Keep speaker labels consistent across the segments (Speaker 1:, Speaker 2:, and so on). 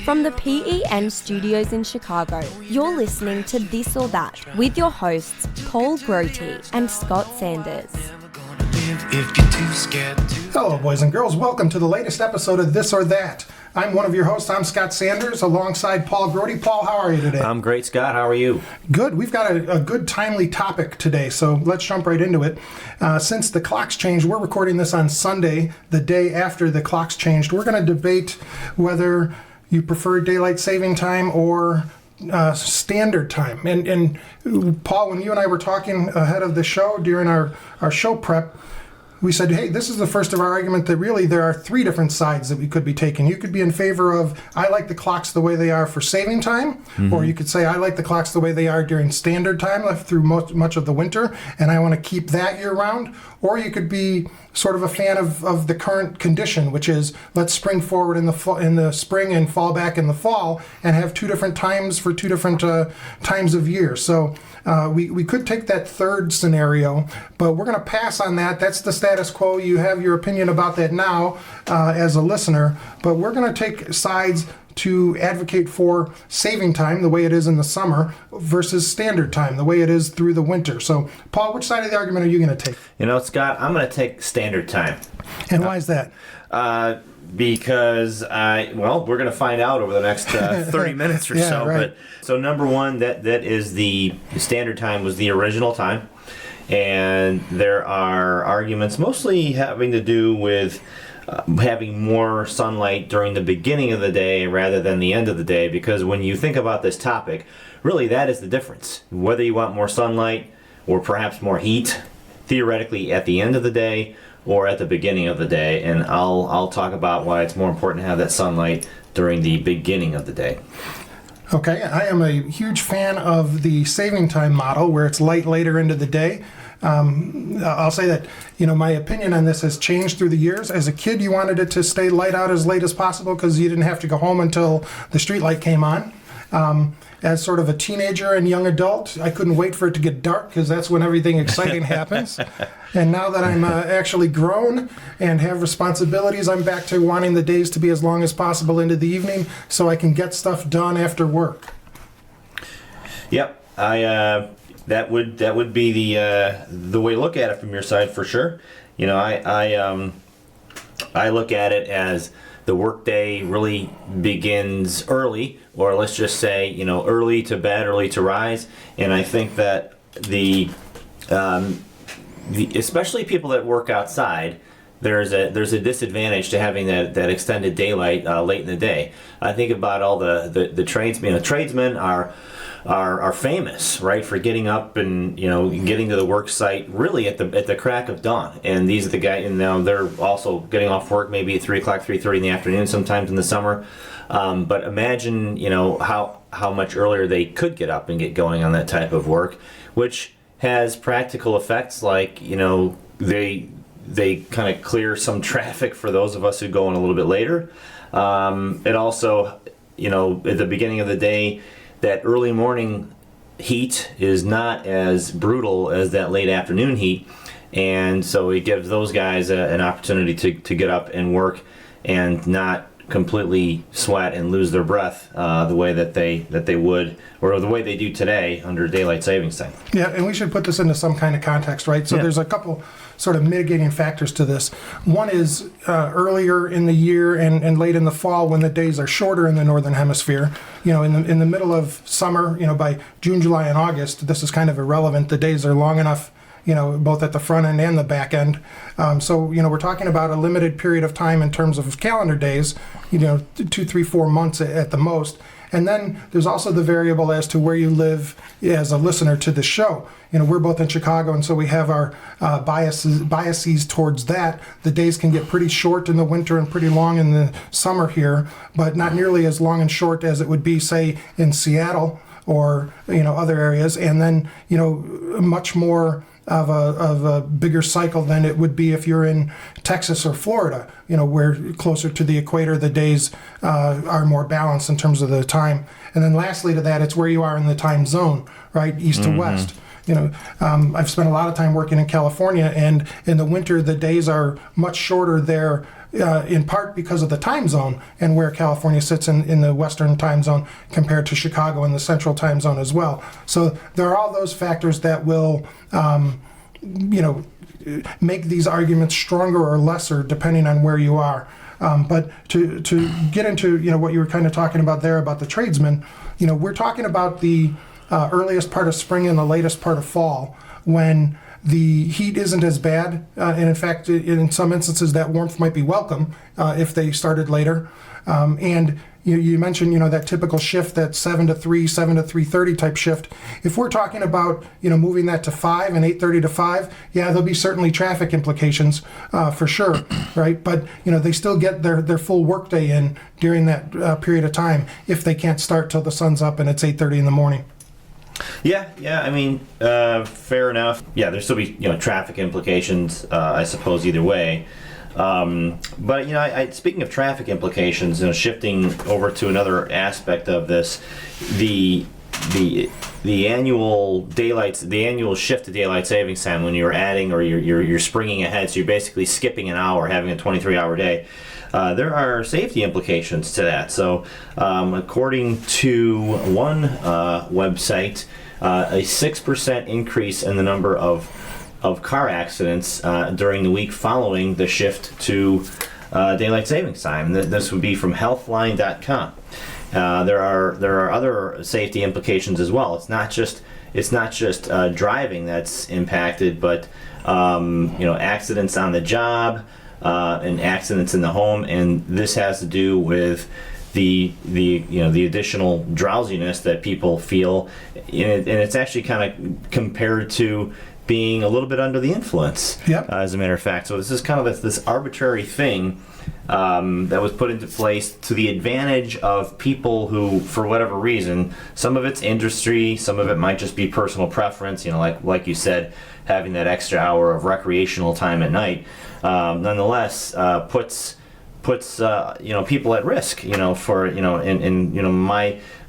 Speaker 1: From the P.E.N. studios in Chicago, you're listening to This or That with your hosts Paul Grote and Scott Sanders.
Speaker 2: Hello, boys and girls. Welcome to the latest episode of This or That. I'm one of your hosts. I'm Scott Sanders, alongside Paul Grote. Paul, how are you today?
Speaker 3: I'm great, Scott. How are you?
Speaker 2: Good. We've got a good, timely topic today, so let's jump right into it. Since the clocks changed, we're recording this on Sunday, the day after the clocks changed. We're going to debate whether you prefer daylight saving time or standard time. And Paul, when you and I were talking ahead of the show during our show prep, we said, hey, this is the first of our argument that really there are three different sides that we could be taking. You could be in favor of, I like the clocks the way they are for saving time, or you could say, I like the clocks the way they are during standard time through much of the winter, and I want to keep that year round. Or you could be sort of a fan of the current condition, which is let's spring forward in the spring and fall back in the fall and have two different times for two different times of year. So we could take that third scenario, but we're going to pass on that. That's the status quo. You have your opinion about that now as a listener, but we're going to take sides to advocate for saving time the way it is in the summer versus standard time the way it is through the winter. So, Paul, which side of the argument are you going to take?
Speaker 3: You know, Scott, I'm going to take standard time.
Speaker 2: And why is that?
Speaker 3: Because we're going to find out over the next 30 minutes or so.
Speaker 2: Right.
Speaker 3: So number one, that is the standard time was the original time, and there are arguments mostly having to do with having more sunlight during the beginning of the day rather than the end of the day, because when you think about this topic, really that is the difference. Whether you want more sunlight or perhaps more heat, theoretically at the end of the day or at the beginning of the day, and I'll talk about why it's more important to have that sunlight during the beginning of the day.
Speaker 2: Okay, I am a huge fan of the saving time model where it's light later into the day. I'll say that, my opinion on this has changed through the years. As a kid, you wanted it to stay light out as late as possible because you didn't have to go home until the street light came on. As sort of a teenager and young adult, I couldn't wait for it to get dark because that's when everything exciting happens. And now that I'm actually grown and have responsibilities, I'm back to wanting the days to be as long as possible into the evening so I can get stuff done after work.
Speaker 3: Yep, that would be the way to look at it from your side for sure. I look at it as the workday really begins early, or let's just say, early to bed, early to rise. And I think that the especially people that work outside, there's a disadvantage to having that extended daylight late in the day. I think about all the tradesmen. The tradesmen are famous, right, for getting up and getting to the work site really at the crack of dawn. And these are the guys, and now they're also getting off work maybe at 3 o'clock, 3:30 in the afternoon, sometimes in the summer. But imagine how much earlier they could get up and get going on that type of work, which has practical effects like they kind of clear some traffic for those of us who go in a little bit later. It also, at the beginning of the day, that early morning heat is not as brutal as that late afternoon heat, and so it gives those guys an opportunity to get up and work and not completely sweat and lose their breath the way that they would, or the way they do today under daylight savings time.
Speaker 2: Yeah, and we should put this into some kind of context, right? So There's a couple sort of mitigating factors to this. One is earlier in the year and late in the fall when the days are shorter in the northern hemisphere. In the middle of summer, by June, July, and August, this is kind of irrelevant. The days are long enough, both at the front end and the back end. So we're talking about a limited period of time in terms of calendar days, 2, 3, 4 months at the most. And then there's also the variable as to where you live as a listener to the show. We're both in Chicago, and so we have our biases towards that. The days can get pretty short in the winter and pretty long in the summer here, but not nearly as long and short as it would be, say, in Seattle or other areas. And then much more of a bigger cycle than it would be if you're in Texas or Florida, where closer to the equator the days are more balanced in terms of the time. And then lastly to that, it's where you are in the time zone, right, east to west. I've spent a lot of time working in California, and in the winter the days are much shorter there, in part because of the time zone and where California sits in the western time zone compared to Chicago in the central time zone as well. So there are all those factors that will make these arguments stronger or lesser depending on where you are. But to get into what you were kind of talking about there about the tradesmen, we're talking about the earliest part of spring and the latest part of fall, when the heat isn't as bad, and in fact, in some instances, that warmth might be welcome if they started later. And you mentioned, that typical shift, that 7 to 3, 7 to 3:30 type shift. If we're talking about, moving that to 5 and 8:30 to 5, yeah, there'll be certainly traffic implications for sure, right? But, they still get their full workday in during that period of time if they can't start till the sun's up and it's 8:30 in the morning.
Speaker 3: Yeah. I mean, fair enough. Yeah, there'll still be traffic implications, I suppose, either way. But speaking of traffic implications, shifting over to another aspect of this, the annual shift to daylight savings time, when you're adding or you're springing ahead, so you're basically skipping an hour, having a 23-hour day. There are safety implications to that. So, according to one website, a 6% increase in the number of car accidents during the week following the shift to daylight savings time. This would be from Healthline.com. There are other safety implications as well. It's not just driving that's impacted, but accidents on the job. And accidents in the home, and this has to do with the additional drowsiness that people feel, and it's actually kind of compared to being a little bit under the influence.
Speaker 2: Yep.
Speaker 3: As a matter of fact, so this is kind of this arbitrary thing that was put into place to the advantage of people who, for whatever reason, some of it's industry, some of it might just be personal preference. Like you said, having that extra hour of recreational time at night. Nonetheless, puts people at risk.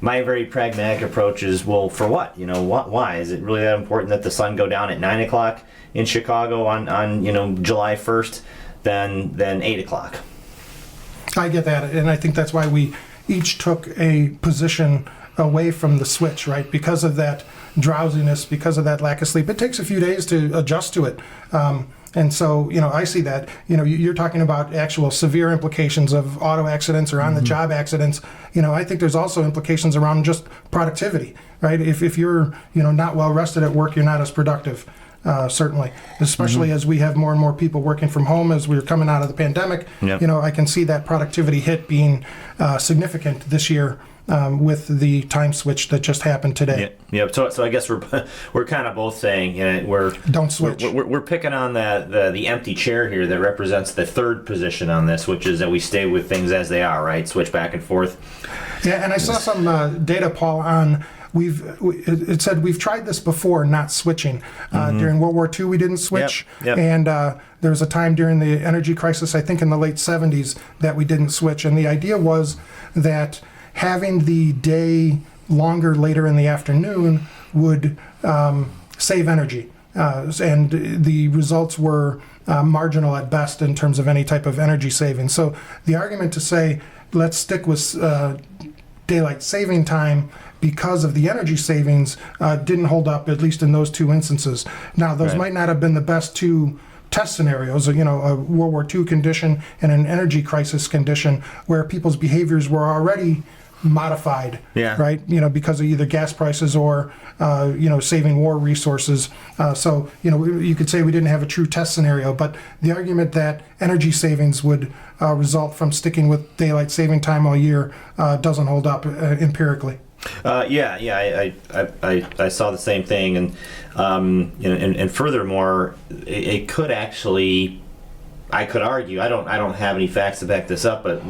Speaker 3: My very pragmatic approach is, well, for what? Why is it really that important that the sun go down at 9 o'clock in Chicago on July 1st than 8 o'clock?
Speaker 2: I get that, and I think that's why we each took a position away from the switch, right? Because of that drowsiness, because of that lack of sleep. It takes a few days to adjust to it. And so, I see that, you're talking about actual severe implications of auto accidents or on-the-job accidents. I think there's also implications around just productivity, right? If you're, not well rested at work, you're not as productive, certainly, especially as we have more and more people working from home as we're coming out of the pandemic.
Speaker 3: Yep.
Speaker 2: I can see that productivity hit being significant this year. With the time switch that just happened today.
Speaker 3: Yeah. So I guess we're kind of both saying
Speaker 2: don't switch.
Speaker 3: We're picking on the empty chair here that represents the third position on this, which is that we stay with things as they are, right? Switch back and forth.
Speaker 2: Yeah, and I saw some data, Paul, on it said we've tried this before, not switching. During World War II, we didn't switch,
Speaker 3: Yep.
Speaker 2: And there was a time during the energy crisis, I think in the late 70s, that we didn't switch, and the idea was that having the day longer later in the afternoon would save energy. And the results were marginal at best in terms of any type of energy savings. So the argument to say, let's stick with daylight saving time because of the energy savings didn't hold up, at least in those two instances. Now, those might not have been the best two test scenarios, a World War II condition and an energy crisis condition where people's behaviors were already modified, right? Because of either gas prices or, saving war resources. So, you could say we didn't have a true test scenario, but the argument that energy savings would result from sticking with daylight saving time all year doesn't hold up empirically.
Speaker 3: I saw the same thing, and furthermore, it could actually. I could argue. I don't have any facts to back this up, but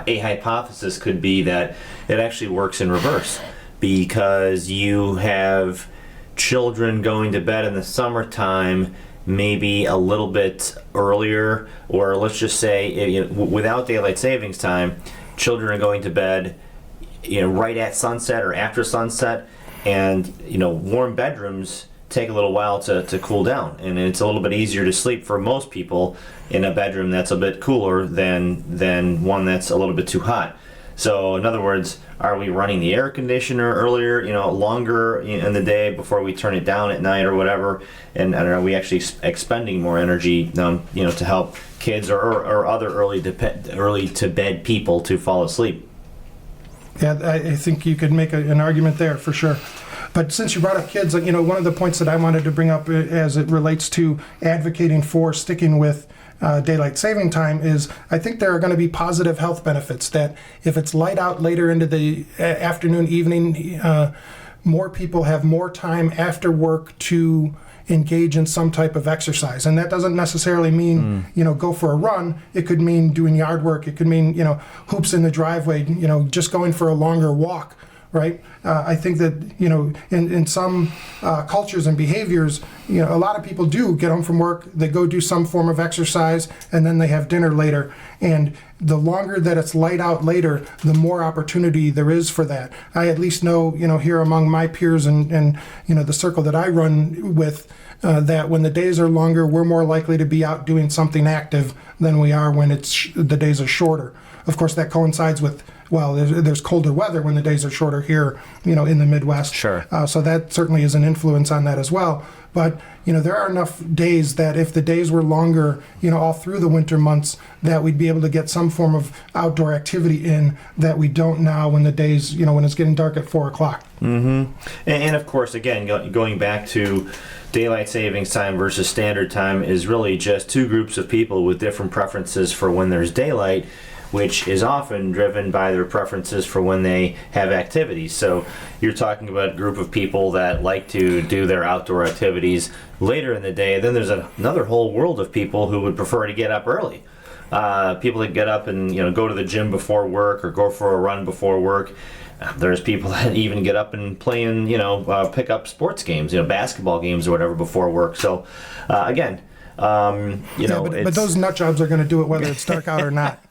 Speaker 3: a hypothesis could be that it actually works in reverse, because you have children going to bed in the summertime maybe a little bit earlier, or let's just say without daylight savings time, children are going to bed right at sunset or after sunset, and warm bedrooms take a little while to cool down, and it's a little bit easier to sleep for most people in a bedroom that's a bit cooler than one that's a little bit too hot. So in other words, are we running the air conditioner earlier, longer in the day before we turn it down at night or whatever, and are we actually expending more energy, to help kids or other early to bed people to fall asleep?
Speaker 2: Yeah, I think you could make an argument there for sure. But since you brought up kids, one of the points that I wanted to bring up as it relates to advocating for sticking with daylight saving time is I think there are going to be positive health benefits that if it's light out later into the afternoon, evening, more people have more time after work to engage in some type of exercise. And that doesn't necessarily mean, go for a run. It could mean doing yard work. It could mean, hoops in the driveway, just going for a longer walk. Right. I think that, in some cultures and behaviors, a lot of people do get home from work, they go do some form of exercise, and then they have dinner later. And the longer that it's light out later, the more opportunity there is for that. I at least know, here among my peers and the circle that I run with, that when the days are longer, we're more likely to be out doing something active than we are when the days are shorter. Of course, that coincides with, there's colder weather when the days are shorter here, in the Midwest.
Speaker 3: Sure.
Speaker 2: So that certainly is an influence on that as well. But, there are enough days that if the days were longer, all through the winter months, that we'd be able to get some form of outdoor activity in that we don't now when the days, when it's getting dark at 4 o'clock.
Speaker 3: Mm-hmm. And of course, again, going back to daylight savings time versus standard time is really just two groups of people with different preferences for when there's daylight, which is often driven by their preferences for when they have activities. So you're talking about a group of people that like to do their outdoor activities later in the day. Then there's another whole world of people who would prefer to get up early. People that get up and go to the gym before work or go for a run before work. There's people that even get up and play in, pick up sports games, basketball games or whatever before work. So again,
Speaker 2: but those nut jobs are going to do it whether it's dark out or not.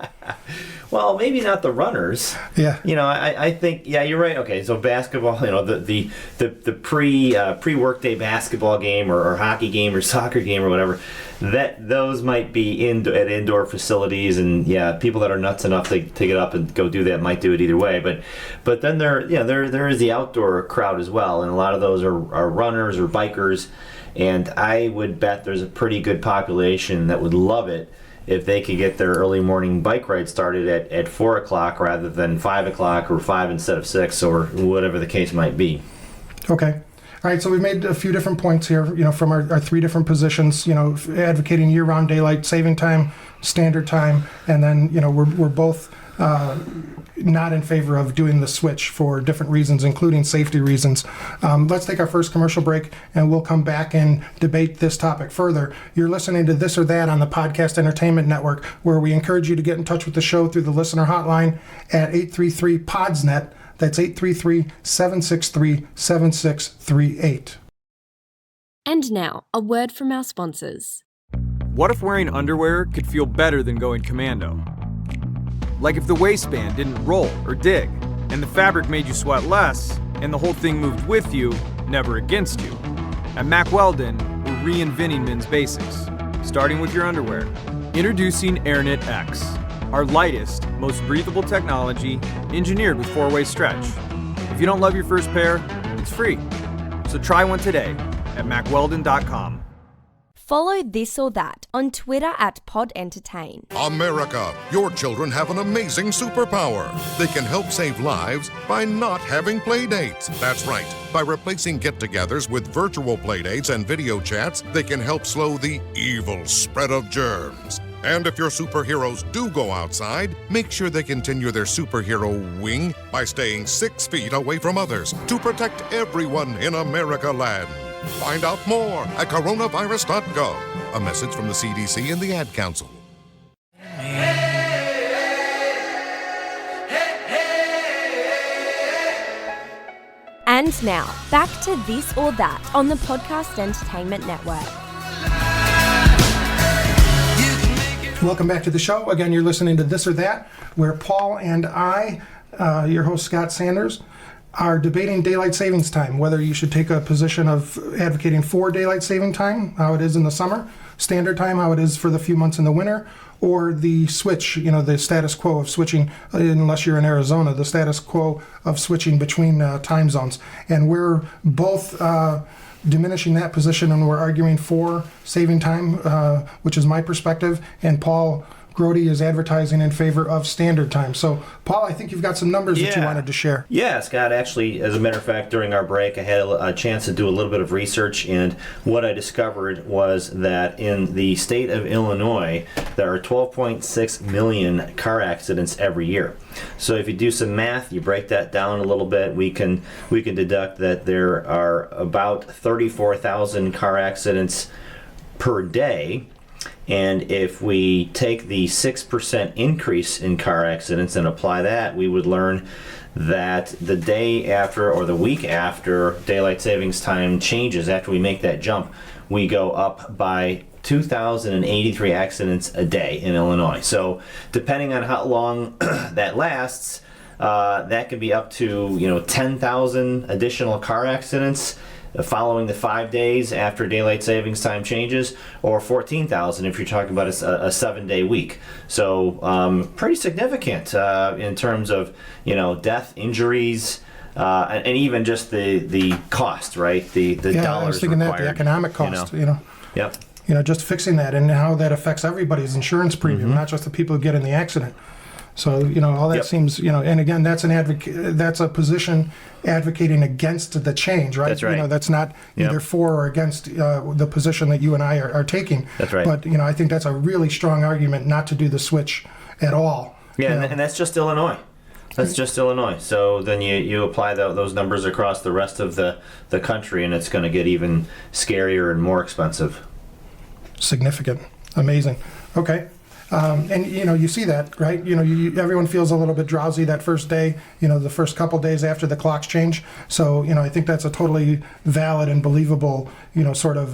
Speaker 3: Well, maybe not the runners.
Speaker 2: Yeah.
Speaker 3: I think you're right. Okay, so basketball, the pre-workday basketball game or hockey game or soccer game or whatever, those might be at indoor facilities, and people that are nuts enough to get up and go do that might do it either way. But then there is the outdoor crowd as well, and a lot of those are runners or bikers. And I would bet there's a pretty good population that would love it if they could get their early morning bike ride started at 4 o'clock rather than 5 o'clock or 5 instead of 6 or whatever the case might be.
Speaker 2: Okay. All right, so we've made a few different points here, from our three different positions, advocating year-round daylight saving time, standard time, and then, we're both not in favor of doing the switch for different reasons, including safety reasons. Let's take our first commercial break, and we'll come back and debate this topic further. You're listening to This or That on the Podcast Entertainment Network, where we encourage you to get in touch with the show through the listener hotline at 833-PODSNET. That's 833-763-7638.
Speaker 1: And now, a word from our sponsors.
Speaker 4: What if wearing underwear could feel better than going commando? Like if the waistband didn't roll or dig, and the fabric made you sweat less, and the whole thing moved with you, never against you. At Mack Weldon, we're reinventing men's basics, starting with your underwear. Introducing AirKnit X, our lightest, most breathable technology, engineered with 4-way stretch. If you don't love your first pair, it's free. So try one today at MackWeldon.com.
Speaker 1: Follow This or That on Twitter at PodEntertain.
Speaker 5: America, your children have an amazing superpower. They can help save lives by not having play dates. That's right. By replacing get-togethers with virtual play dates and video chats, they can help slow the evil spread of germs. And if your superheroes do go outside, make sure they continue their superhero wing by staying 6 feet away from others to protect everyone in America land. Find out more at coronavirus.gov. A message from the CDC and the Ad Council.
Speaker 1: And now, back to This or That on the Podcast Entertainment Network.
Speaker 2: Welcome back to the show. Again, you're listening to This or That, where Paul and I, your host Scott Sanders, are debating daylight savings time, whether you should take a position of advocating for daylight saving time, how it is in the summer, standard time, how it is for the few months in the winter, or the switch, the status quo of switching, unless you're in Arizona, the status quo of switching between time zones. And we're both diminishing that position, and we're arguing for saving time, which is my perspective, and Paul Grody is advertising in favor of standard time. So, Paul, I think you've got some numbers that you wanted to share.
Speaker 3: Yeah, Scott, actually, as a matter of fact, during our break, I had a chance to do a little bit of research, and what I discovered was that in the state of Illinois, there are 12.6 million car accidents every year. So if you do some math, you break that down a little bit, we can deduct that there are about 34,000 car accidents per day. And if we take the 6% increase in car accidents and apply that, we would learn that the day after or the week after daylight savings time changes, after we make that jump, we go up by 2,083 accidents a day in Illinois. So depending on how long that lasts, that could be up to 10,000 additional car accidents following the 5 days after daylight savings time changes, or 14,000 if you're talking about a 7-day week. So pretty significant in terms of death, injuries, and even just the cost, right? The dollars required.
Speaker 2: I was thinking that the economic cost.
Speaker 3: Yep.
Speaker 2: Just fixing that and how that affects everybody's insurance premium, not just the people who get in the accident. So all that seems and again, that's a position advocating against the change, right?
Speaker 3: That's right.
Speaker 2: That's not either for or against the position that you and I are taking.
Speaker 3: That's right.
Speaker 2: But I think that's a really strong argument not to do the switch at all.
Speaker 3: Yeah, and that's just Illinois. That's just Illinois. So then you apply those numbers across the rest of the country, and it's going to get even scarier and more expensive.
Speaker 2: Significant, amazing. Okay. And you see that, right? Everyone feels a little bit drowsy that first day, the first couple days after the clocks change. So, I think that's a totally valid and believable, sort of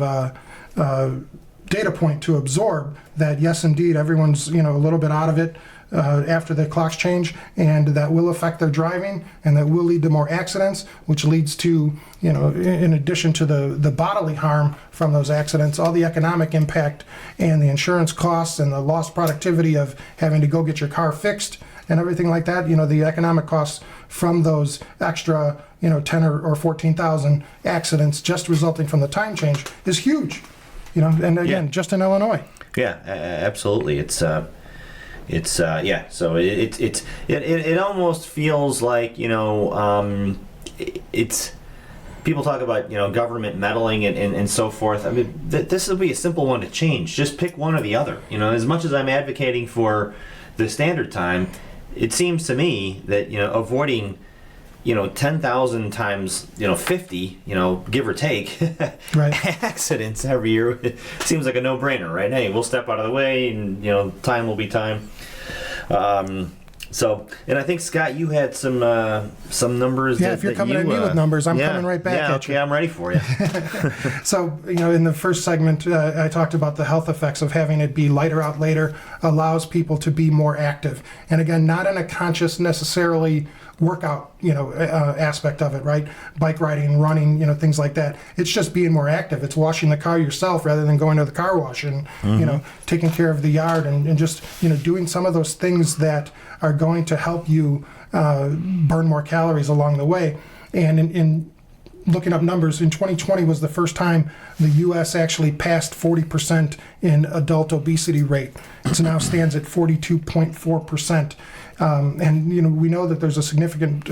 Speaker 2: data point to absorb that, yes, indeed, everyone's, a little bit out of it after the clocks change, and that will affect their driving, and that will lead to more accidents, which leads to, in addition to the bodily harm from those accidents, all the economic impact and the insurance costs and the lost productivity of having to go get your car fixed and everything like that. The economic costs from those extra, 10 or 14,000 accidents just resulting from the time change is huge. And again, just in Illinois.
Speaker 3: Yeah, absolutely. So it almost feels like it's people talk about government meddling and so forth. I mean, this will be a simple one to change. Just pick one or the other. As much as I'm advocating for the standard time, it seems to me that avoiding 10,000 times 50, give or take,
Speaker 2: right,
Speaker 3: accidents every year, it seems like a no-brainer, right? Hey, we'll step out of the way, and time will be time. And I think, Scott, you had some numbers.
Speaker 2: Yeah, if you're coming at me with numbers, I'm coming right back at you.
Speaker 3: Yeah, I'm ready for you.
Speaker 2: So, in the first segment, I talked about the health effects of having it be lighter out later allows people to be more active. And again, not in a conscious necessarily workout, aspect of it, right? Bike riding, running, things like that. It's just being more active. It's washing the car yourself rather than going to the car wash and, taking care of the yard and just, doing some of those things that are going to help you burn more calories along the way. And in looking up numbers, in 2020 was the first time the U.S. actually passed 40% in adult obesity rate. It now stands at 42.4%. And we know that there's a significant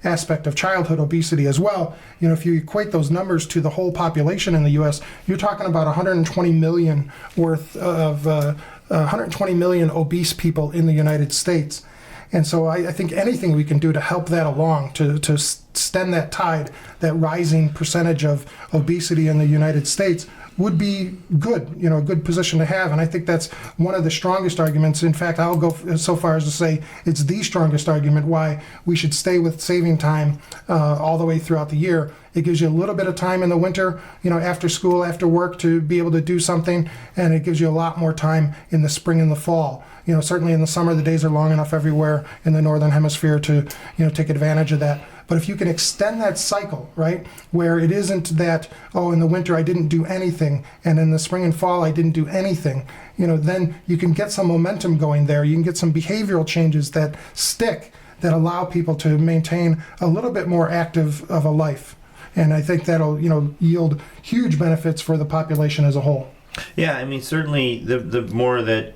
Speaker 2: aspect of childhood obesity as well. If you equate those numbers to the whole population in the U.S., you're talking about 120 million worth of 120 million obese people in the United States. And so I think anything we can do to help that along, to stem that tide, that rising percentage of obesity in the United States, would be good, a good position to have. And I think that's one of the strongest arguments. In fact, I'll go so far as to say it's the strongest argument why we should stay with saving time all the way throughout the year. It gives you a little bit of time in the winter, after school, after work, to be able to do something, and it gives you a lot more time in the spring and the fall. Certainly in the summer, the days are long enough everywhere in the northern hemisphere to, take advantage of that. But if you can extend that cycle, right, where it isn't that, oh, in the winter I didn't do anything, and in the spring and fall I didn't do anything, then you can get some momentum going there. You can get some behavioral changes that stick, that allow people to maintain a little bit more active of a life. And I think that'll, yield huge benefits for the population as a whole.
Speaker 3: Yeah, I mean, certainly the more that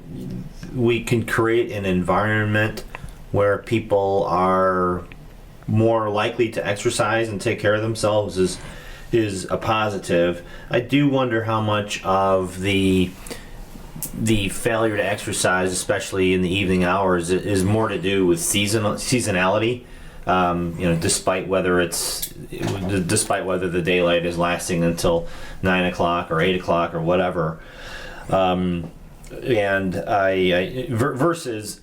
Speaker 3: we can create an environment where people are more likely to exercise and take care of themselves is a positive. I do wonder how much of the failure to exercise, especially in the evening hours, is more to do with seasonality. Despite whether the daylight is lasting until 9 o'clock or 8 o'clock or whatever, versus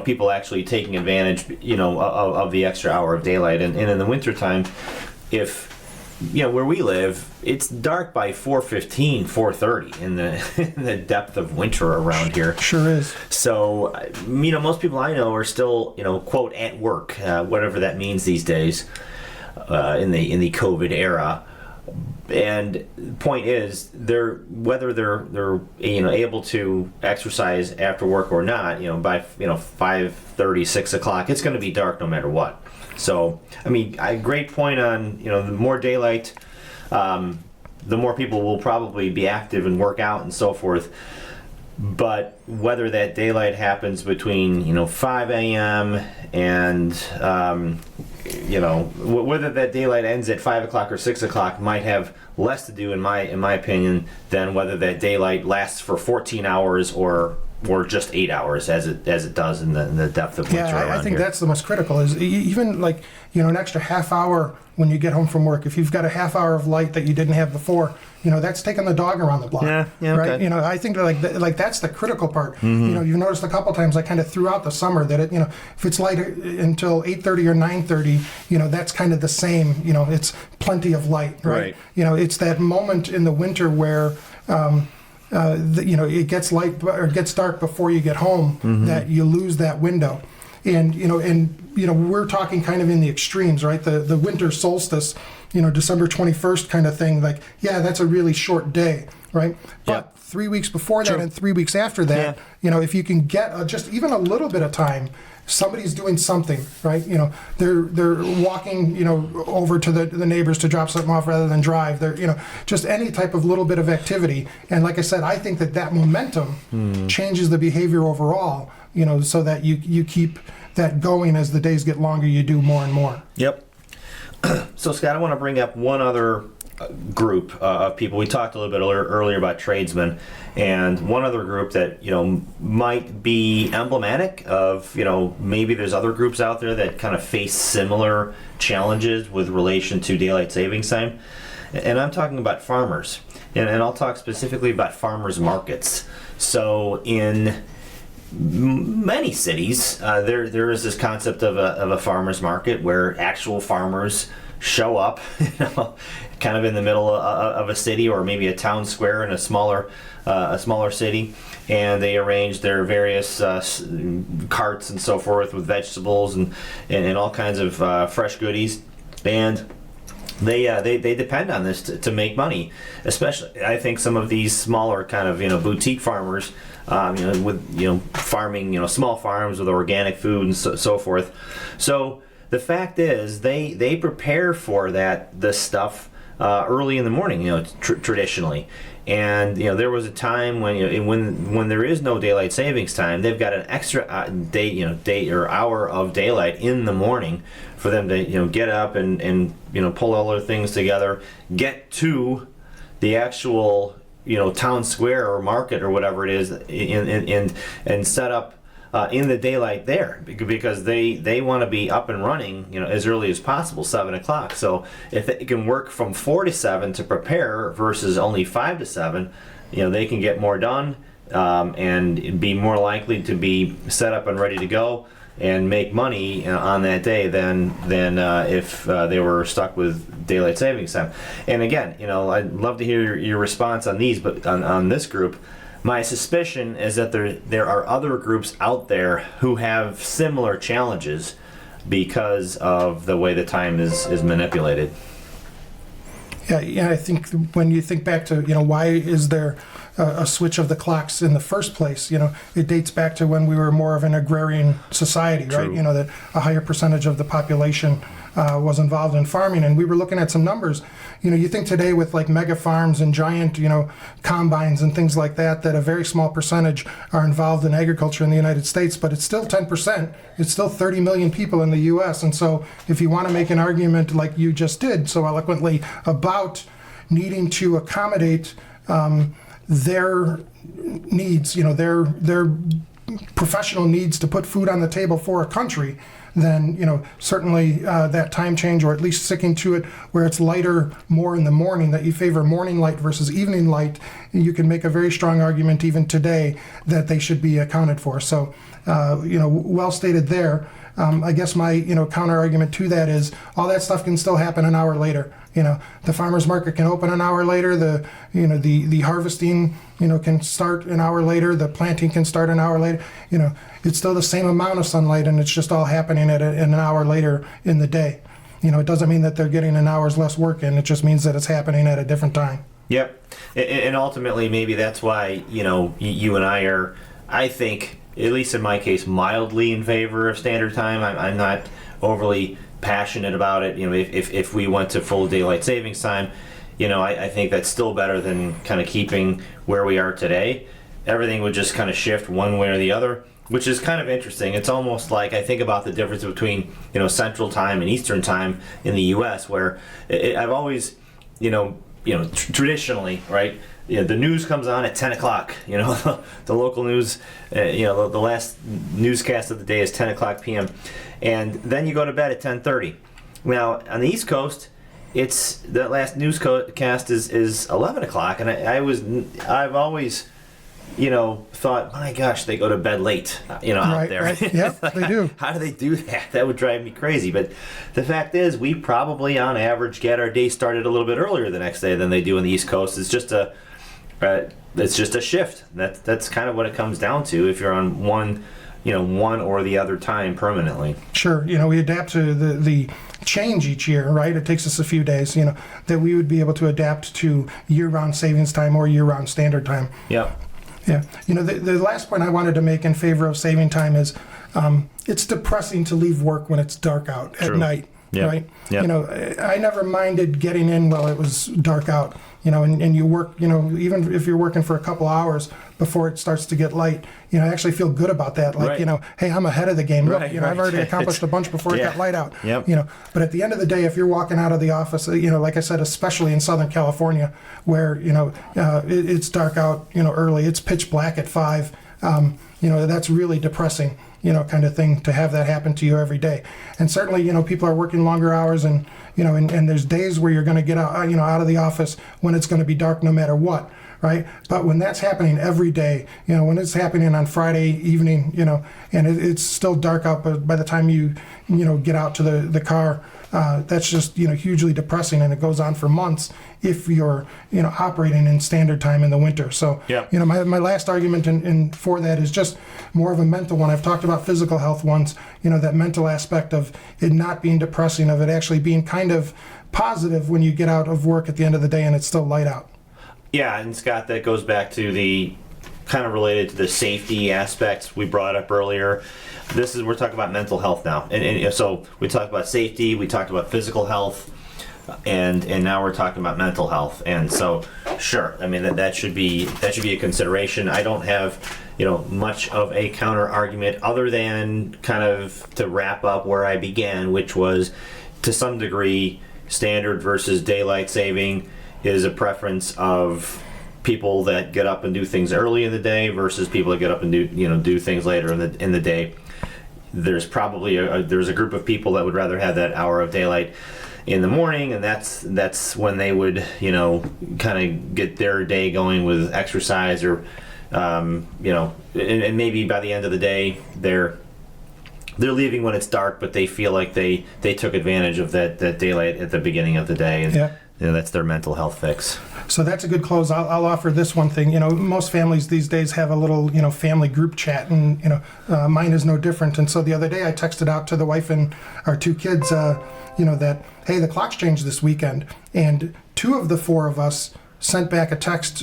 Speaker 3: people actually taking advantage of the extra hour of daylight. And in the wintertime, if where we live, it's dark by 4:15, 4:30 in the depth of winter around here.
Speaker 2: Sure is.
Speaker 3: So, most people I know are still, quote, at work, whatever that means these days, in the COVID era. And the point is, whether they're able to exercise after work or not, by 5:30, 6 o'clock, it's going to be dark no matter what. So, great point on, the more daylight, the more people will probably be active and work out and so forth. But whether that daylight happens between, 5 a.m. and, whether that daylight ends at 5 o'clock or 6 o'clock might have less to do, in my opinion, than whether that daylight lasts for 14 hours or just 8 hours, as it does in the depth of winter around
Speaker 2: I think
Speaker 3: here.
Speaker 2: that's the most critical, is even an extra half hour when you get home from work. If you've got a half hour of light that you didn't have before, that's taking the dog around the block.
Speaker 3: Yeah,
Speaker 2: right?
Speaker 3: okay.
Speaker 2: I think that that's the critical part.
Speaker 3: Mm-hmm.
Speaker 2: You've noticed a couple times, kind of throughout the summer, that if it's light until 8:30 or 9:30, that's kind of the same. It's plenty of light, right? It's that moment in the winter where it gets light or gets dark before you get home, that you lose that window. And we're talking kind of in the extremes, right? The winter solstice, December 21st kind of thing. That's a really short day, right? But 3 weeks before that and 3 weeks after that, if you can get just even a little bit of time, somebody's doing something, right? They're walking, over to the neighbors to drop something off rather than drive. They're, just any type of little bit of activity. And like I said, I think that momentum changes the behavior overall, so that you keep that going as the days get longer. You do more and more.
Speaker 3: Yep. So, Scott, I want to bring up one other group of people. We talked a little bit earlier about tradesmen, and one other group that might be emblematic of maybe there's other groups out there that kind of face similar challenges with relation to daylight savings time, and I'm talking about farmers, and I'll talk specifically about farmers markets. So in many cities, there is this concept of a farmers market where actual farmers show up, kind of in the middle of a city or maybe a town square in a smaller city, and they arrange their various carts and so forth with vegetables and all kinds of fresh goodies, and they depend on this to make money. Especially, I think some of these smaller kind of boutique farmers, with farming small farms with organic food and so forth. So the fact is, they prepare for this stuff early in the morning, traditionally. And there was a time when there is no daylight savings time, they've got an extra day or hour of daylight in the morning for them to get up and pull all their things together, get to the actual town square or market or whatever it is, and set up in the daylight there, because they want to be up and running as early as possible, 7 o'clock. So if they can work from 4 to 7 to prepare versus only 5 to 7, they can get more done and be more likely to be set up and ready to go and make money on that day than if they were stuck with daylight savings time. And again, I'd love to hear your response on these, but on this group, my suspicion is that there are other groups out there who have similar challenges, because of the way the time is manipulated.
Speaker 2: Yeah, I think when you think back to, why is there a switch of the clocks in the first place? It dates back to when we were more of an agrarian society, right?
Speaker 3: True.
Speaker 2: That a higher percentage of the population was involved in farming, and we were looking at some numbers. You think today with like mega farms and giant, combines and things like that a very small percentage are involved in agriculture in the United States, but it's still 10%. It's still 30 million people in the U.S. And so if you want to make an argument like you just did so eloquently about needing to accommodate their needs, their professional needs to put food on the table for a country, then certainly that time change, or at least sticking to it where it's lighter more in the morning, that you favor morning light versus evening light, you can make a very strong argument even today that they should be accounted for. So well stated there. I guess my counter argument to that is all that stuff can still happen an hour later. The farmer's market can open an hour later. The harvesting can start an hour later. The planting can start an hour later. It's still the same amount of sunlight, and it's just all happening at an hour later in the day. It doesn't mean that they're getting an hour's less work in. It just means that it's happening at a different time.
Speaker 3: Yep, and ultimately maybe that's why you and I are, I think, at least in my case, mildly in favor of standard time. I'm not overly passionate about it. If we went to full daylight savings time, I think that's still better than kind of keeping where we are today. Everything would just kind of shift one way or the other, which is kind of interesting. It's almost like I think about the difference between Central Time and Eastern Time in the U.S., where I've always traditionally, right. The news comes on at 10 o'clock. The local news, the last newscast of the day is 10 o'clock p.m. And then you go to bed at 10:30. Now, on the East Coast, that last newscast is 11 o'clock. And I've always, thought, my gosh, they go to bed late, out there.
Speaker 2: Right. Yep,
Speaker 3: Like,
Speaker 2: they do.
Speaker 3: How do they do that? That would drive me crazy. But the fact is, we probably, on average, get our day started a little bit earlier the next day than they do on the East Coast. It's just a shift. That's kind of what it comes down to if you're on one or the other time permanently.
Speaker 2: Sure. We adapt to the change each year, right? It takes us a few days, that we would be able to adapt to year-round savings time or year-round standard time.
Speaker 3: Yeah.
Speaker 2: Yeah. The last point I wanted to make in favor of saving time is it's depressing to leave work when it's dark out at
Speaker 3: True.
Speaker 2: night.
Speaker 3: Yep.
Speaker 2: Right?
Speaker 3: Yep.
Speaker 2: I never minded getting in while it was dark out, and you work, even if you're working for a couple hours before it starts to get light, I actually feel good about that. Like,
Speaker 3: Right.
Speaker 2: Hey, I'm ahead of the game. Look,
Speaker 3: Right,
Speaker 2: I've already accomplished a bunch before it
Speaker 3: Yeah.
Speaker 2: got light out.
Speaker 3: Yep.
Speaker 2: But at the end of the day, if you're walking out of the office, like I said, especially in Southern California, where, it's dark out, early, it's pitch black at 5, that's really depressing. Kind of thing to have that happen to you every day. And certainly, people are working longer hours, and and there's days where you're going to get out, out of the office when it's going to be dark no matter what, right? But when that's happening every day, when it's happening on Friday evening, and it's still dark out, but by the time you get out to the car, that's just hugely depressing, and it goes on for months if you're operating in standard time in the winter. So
Speaker 3: Yeah.
Speaker 2: my last argument and for that is just more of a mental one. I've talked about physical health once, that mental aspect of it not being depressing, of it actually being kind of positive when you get out of work at the end of the day and it's still light out.
Speaker 3: Yeah, and Scott, that goes back to the kind of related to the safety aspects we brought up earlier. We're talking about mental health now, and so we talked about safety, we talked about physical health, and now we're talking about mental health. And so, sure, I mean that should be a consideration. I don't have much of a counter argument other than kind of to wrap up where I began, which was to some degree standard versus daylight saving is a preference of people that get up and do things early in the day versus people that get up and do things later in the day. There's probably there's a group of people that would rather have that hour of daylight in the morning, and that's when they would kind of get their day going with exercise or and maybe by the end of the day they're leaving when it's dark, but they feel like they took advantage of that daylight at the beginning of the day, and
Speaker 2: Yeah.
Speaker 3: that's their mental health fix.
Speaker 2: So that's a good close. I'll offer this one thing. Most families these days have a little, family group chat, and mine is no different. And so the other day I texted out to the wife and our 2 kids, that hey, the clocks changed this weekend, and 2 of the 4 of us sent back a text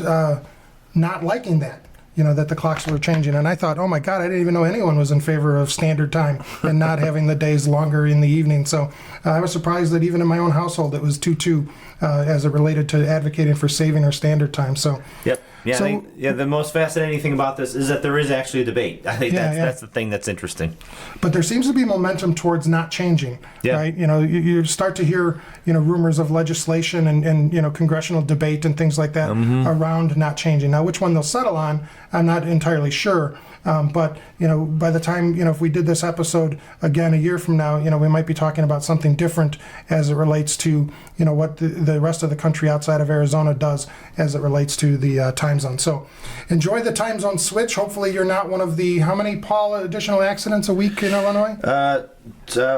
Speaker 2: not liking that. That the clocks were changing. And I thought, oh my God, I didn't even know anyone was in favor of standard time and not having the days longer in the evening. So I was surprised that even in my own household it was 2-2 as it related to advocating for saving our standard time. So
Speaker 3: yep. Yeah,
Speaker 2: so,
Speaker 3: I think, the most fascinating thing about this is that there is actually a debate. I think that's the thing that's interesting.
Speaker 2: But there seems to be momentum towards not changing, right? You start to hear, rumors of legislation and congressional debate and things like that around not changing. Now, which one they'll settle on, I'm not entirely sure. But by the time if we did this episode again a year from now, we might be talking about something different as it relates to what the rest of the country outside of Arizona does as it relates to the time zone. So enjoy the time zone switch. Hopefully you're not one of the how many, Paul, additional accidents a week in Illinois?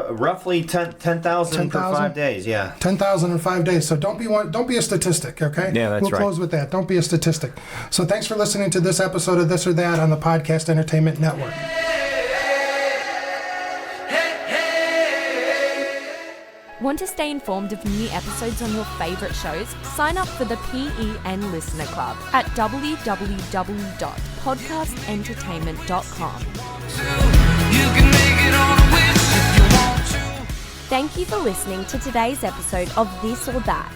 Speaker 3: Roughly 10,000 for 5 days. Yeah,
Speaker 2: 10,000 in 5 days. So don't be a statistic, okay?
Speaker 3: Yeah, that's right.
Speaker 2: We'll close with that. Don't be a statistic. So thanks for listening to this episode of This or That on the Podcast Entertainment Network.
Speaker 1: Want to stay informed of new episodes on your favourite shows? Sign up for the P.E.N. Listener Club at www.podcastentertainment.com. Thank you for listening to today's episode of This or That.